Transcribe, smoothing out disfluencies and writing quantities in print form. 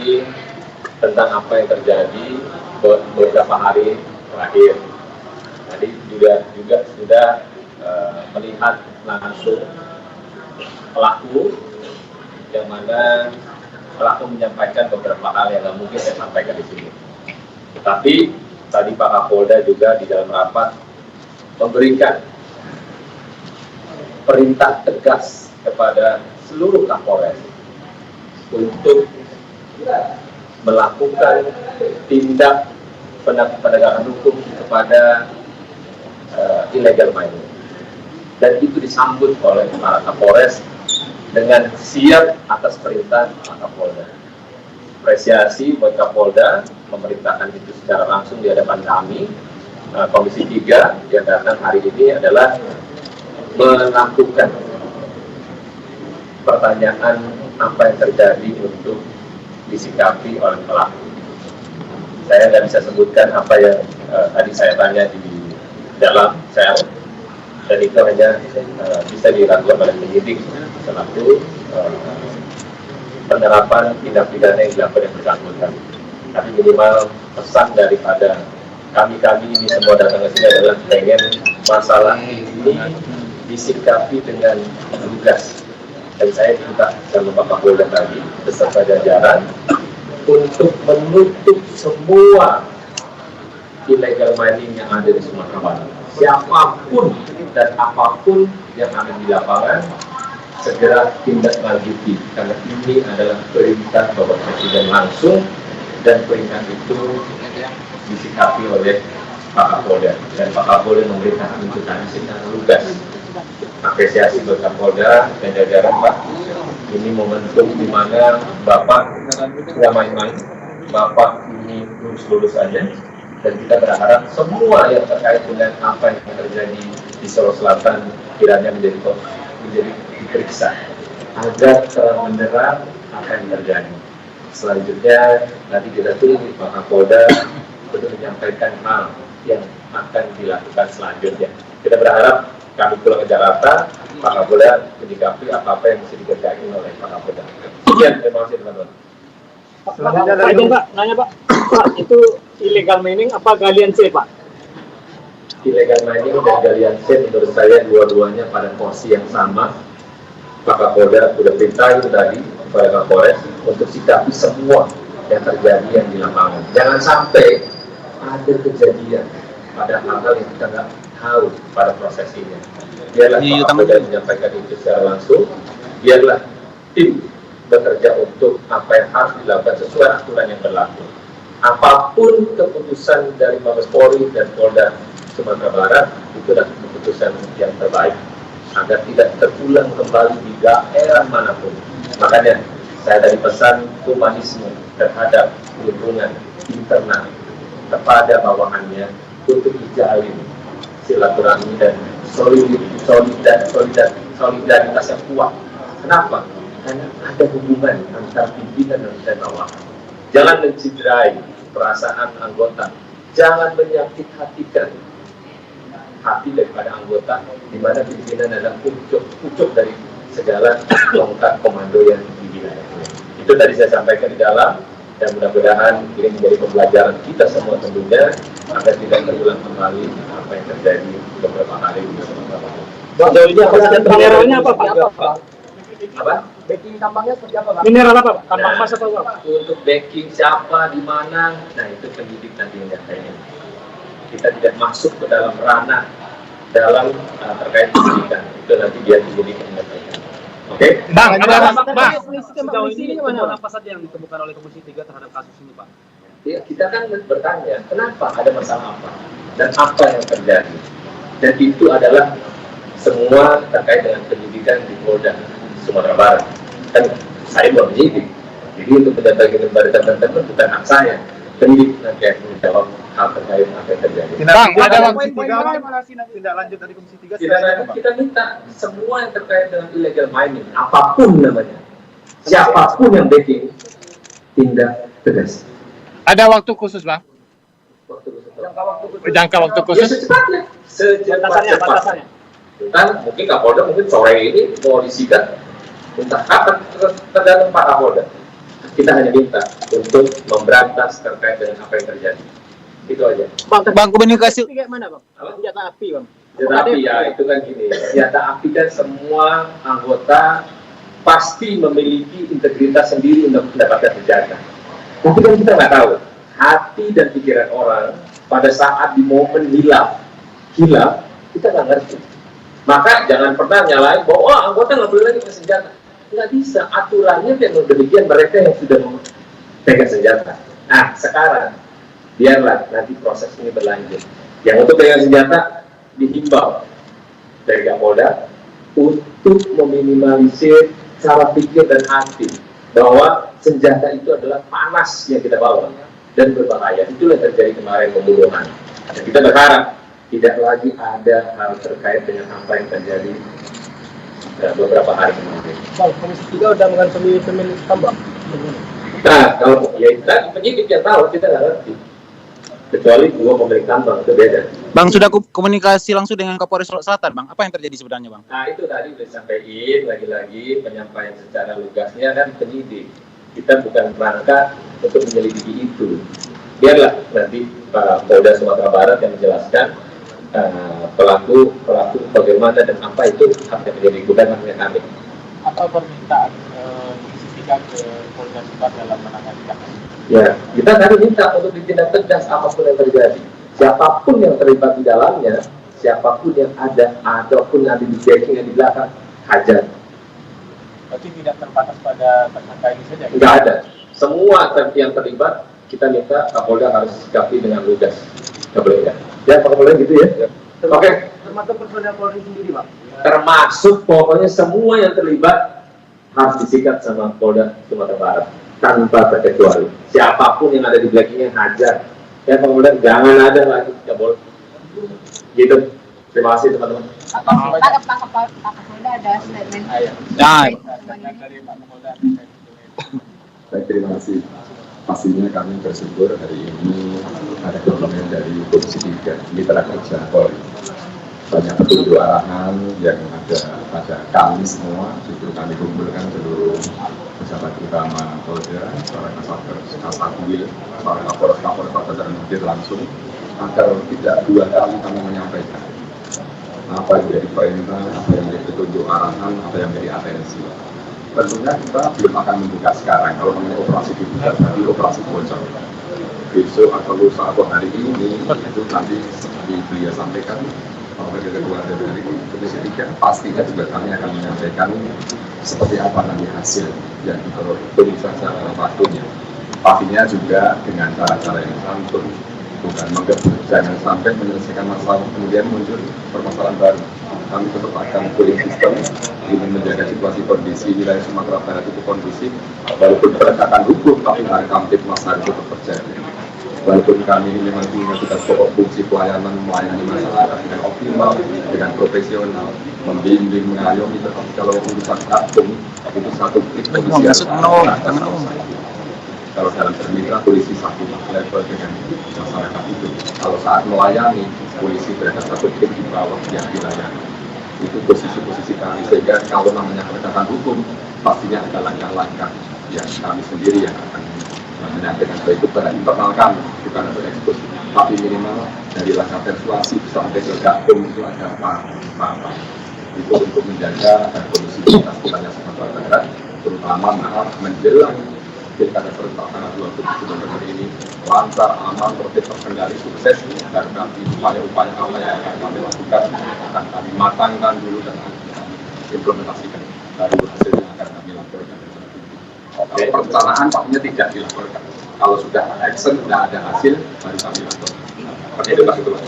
lagi tentang apa yang terjadi beberapa hari terakhir. Tadi juga sudah melihat langsung pelaku, yang mana pelaku menyampaikan beberapa hal yang nggak mungkin saya sampaikan di sini. Tetapi tadi Pak Kapolda juga di dalam rapat memberikan perintah tegas kepada seluruh Kapolres untuk melakukan tindak penegakan hukum kepada illegal mining. Dan itu disambut oleh para Kapolres dengan siap atas perintah Pak Kapolda. Apresiasi buat Kapolda memerintahkan itu secara langsung di hadapan kami. Komisi 3 yang datang hari ini adalah melakukan pertanyaan apa yang terjadi untuk disikapi oleh pelaku. Saya nggak bisa sebutkan apa yang tadi saya tanya di dalam sel, dan itu hanya bisa dilakukan oleh penyidik selaku penerapan tindak pidana yang dilakukan yang bersangkutan. Tapi minimal pesan daripada kami ini semua datang ke sini adalah pengen masalah ini disikapi dengan lugas. Dan saya minta sama Pak Kapolda tadi beserta jajaran untuk menutup semua illegal mining yang ada di Sumatera Barat. Siapapun dan apapun yang ada di lapangan segera tindak lanjuti, karena ini adalah perintah Bapak Presiden langsung, dan perintah itu disikapi oleh Pak Kapolda, dan Pak Kapolda memerintahkan untuk kami secara lugas. Apresiasi buat Kapolda dan jajaran Pak. Ini momentum di mana Bapak tidak main-main, Bapak ini lulus saja, dan kita berharap semua yang terkait dengan apa yang terjadi di Solo Selatan kiranya menjadi diperiksa agar terang benderang apa yang terjadi. Selanjutnya nanti kita tunggu Pak Kapolda untuk menyampaikan hal yang akan dilakukan selanjutnya. Kita berharap kami pulang ke Jakarta, Pak Kapolda menyikapi apa-apa yang mesti dikerjakan oleh Pak Kapolda. Sekian, terima kasih teman-teman. Pak, nanya Pak, itu illegal mining apa galian C Pak? Illegal mining dan galian C menurut saya dua-duanya pada porsi yang sama. Pak Kapolda sudah perintah itu tadi kepada Kapolres untuk sikapi semua yang terjadi yang di lapangan. Jangan sampai ada kejadian pada hal-hal yang kita nggak tahu pada proses ini. Biarlah Pak Kapolda menyampaikan itu secara langsung. Biarlah tim bekerja untuk apa yang harus dilakukan sesuai aturan yang berlaku. Apapun keputusan dari Mabes Polri dan Polda Sumatera Barat, itulah keputusan yang terbaik agar tidak terulang kembali di daerah manapun. Makanya saya tadi pesan humanisme terhadap lingkungan internal kepada bawahannya untuk dijalin silaturahmi dan solidaritas yang kuat. Kenapa? Karena ada hubungan antara pimpinan dan bawahan. Jangan menciderai perasaan anggota, jangan menyakit-hatikan hati daripada anggota, di mana pimpinan adalah pucuk dari segala tongkat komando yang dibina. Itu tadi saya sampaikan di dalam, dan mudah-mudahan ini menjadi pembelajaran kita semua tentunya agar tidak terulang kembali apa yang terjadi beberapa hari di Sumatera Barat. Mineralnya apa Pak? Apa? Backing tambangnya seperti apa Pak? Mineral apa Pak? Tambang emas apa Pak? Untuk backing siapa, di mana, nah itu penyidik nanti yang nyatakan. Kita tidak masuk ke dalam ranah dalam terkait penyidikan, itu nanti dia penyidik yang menyampaikan. Oke? Bang, Sejauh ini temuan apa saja yang ditemukan oleh Komisi 3 terhadap kasus ini Pak? Ya, kita kan bertanya, kenapa, ada masalah apa, dan apa yang terjadi. Dan itu adalah semua terkait dengan penyidikan di Polda Sumatera Barat. Kan saya bukan penyidik, jadi untuk menyampaikan kepada teman-teman bukan hak saya. Penyidik nanti akan menjawab hal terkait apa yang terjadi. Bang, ada Komisi 3 tindak lanjut dari Komisi 3 kita minta semua yang terkait dengan illegal mining, apapun namanya, siapapun yang backing, tindak tegas. Ada waktu khusus, Bang? Jangka waktu khusus? Ya, secepatnya. Batasannya. Kan mungkin Kapolda mungkin sore ini mau disidak, minta kapan tergantung Pak Kapolda. Kita hanya minta untuk memberantas terkait dengan apa yang terjadi. Itu aja. Bang, komunikasi kayak mana, Bang? Senjata api, Bang. Senjata api ya, itu kan gini. Senjata api kan semua anggota pasti memiliki integritas sendiri untuk mendapatkan senjata. Tapi kan kita nggak tahu hati dan pikiran orang pada saat di momen hilaf, kita nggak ngerti. Maka jangan pernah nyalain bahwa oh, anggota nggak boleh lagi punya senjata. Nggak bisa, aturannya yang demikian mereka yang sudah pegang senjata. Nah sekarang biarlah nanti proses ini berlanjut. Yang untuk pegang senjata dihimbau dari Kapolda untuk meminimalisir cara pikir dan hati bahwa senjata itu adalah panas yang kita bawa dan berbahaya. Itulah yang terjadi kemarin pembunuhan. Dan kita berharap tidak lagi ada hal terkait dengan apa yang terjadi beberapa hari kemudian. Bang, Komisi 3 udah mengantongi pemilik tambang. Nah, kalau ya itu penyidik yang tahu, kita nggak ngerti. Kecuali dua pemilik tambang, itu beda. Bang, sudah komunikasi langsung dengan Kapolres Sulawesi Selatan, Bang. Apa yang terjadi sebenarnya, Bang? Nah, itu tadi sudah disampaikan, lagi-lagi penyampaian secara lugasnya kan penyidik. Kita bukan rangka untuk menyelidiki itu. Biarlah nanti Pak Polda Sumatera Barat yang menjelaskan pelaku bagaimana dan apa itu haknya penyidik, bukan haknya kami. Apa permintaan Komisi 3 ke Polda Sumbar dalam menangani kasus? Ya, kita tadi minta untuk ditindak tegas apapun yang terjadi. Siapapun yang terlibat di dalamnya, siapapun yang ada, ataupun yang ada di backing yang di belakang, hajar. Berarti tidak terbatas pada tersangka ini saja? Enggak ada. Semua yang terlibat, kita minta Kapolda harus sikapi dengan lugas. Nggak boleh ya. Ya, Pak Kapolda gitu ya. Oke. Termasuk personel Polri sendiri, Bang? Termasuk pokoknya semua yang terlibat harus disikat sama Polda Sumatera Barat tanpa terkecuali. Siapapun yang ada di belakangnya hajar. Ya Pak Kapolda, jangan ada lagi, nggak boleh. Gitu. Terima kasih teman-teman. Pak Kapolda ada statement. Nah, Dari Pak Kapolda. Baik, terima kasih. Pastinya kami bersyukur hari ini ada kunjungan dari Komisi 3 Mitra Kerja Polri. Banyak petunjuk arahan yang ada pada kami semua, justru kami kumpulkan seluruh pejabat utama Polda, para Kasatwil, para Kapolres dan hadir langsung, agar tidak dua kali kami menyampaikan apa yang menjadi perintah, apa yang menjadi petunjuk arahan, apa yang menjadi atensi. Tentunya kita belum akan membuka sekarang. Kalau namanya operasi dibuka, nanti operasi bocor. Besok atau lusa atau hari ini itu nanti seperti beliau sampaikan, Wakil Ketua dari Komisi 3 pastinya juga kami akan menyampaikan seperti apa nanti hasil yang diperoleh saja waktunya. Pastinya juga dengan cara-cara yang santun, bukan menggebuk, jangan sampai menyelesaikan masalah kemudian muncul permasalahan baru. Kami tetap akan pulih sistem ingin menjaga situasi kondisi wilayah Sumatera Barat itu kondusif, walaupun penegakan hukum tapi harga masyarakat tetap terjadi. Walaupun kami ini memang punya tugas pokok fungsi pelayanan melayani masyarakat dengan optimal, dengan profesional, membimbing, mengayomi, tetapi kalau urusan agung itu satu polisi kalau dalam bermitra polisi satu level dengan masyarakat itu. Kalau saat melayani polisi berada satu tim di bawah yang dilayani. Itu posisi-posisi kami, sehingga kalau namanya penegakan hukum pastinya ada langkah-langkah yang kami sendiri yang akan menyampaikan baik itu pada internal kami, bukan untuk ekspos, tapi minimal dari langkah persuasi sampai ke gabung itu ada apa-apa itu untuk menjaga dan kondisi kita wilayah Sumatera Barat, terutama menjelang pilkada serentak tanggal 27 November ini lancar, aman, tertib, terkendali, sukses. Dan nanti upaya-upaya apa yang akan kami lakukan akan kami matangkan dulu dan kami implementasikan dari hasil yang akan kami laporkan. Kalau perencanaan pastinya tidak dilaporkan. Kalau sudah action, sudah ada hasil, baru kami laporkan. Oke, itu Pak Ketua.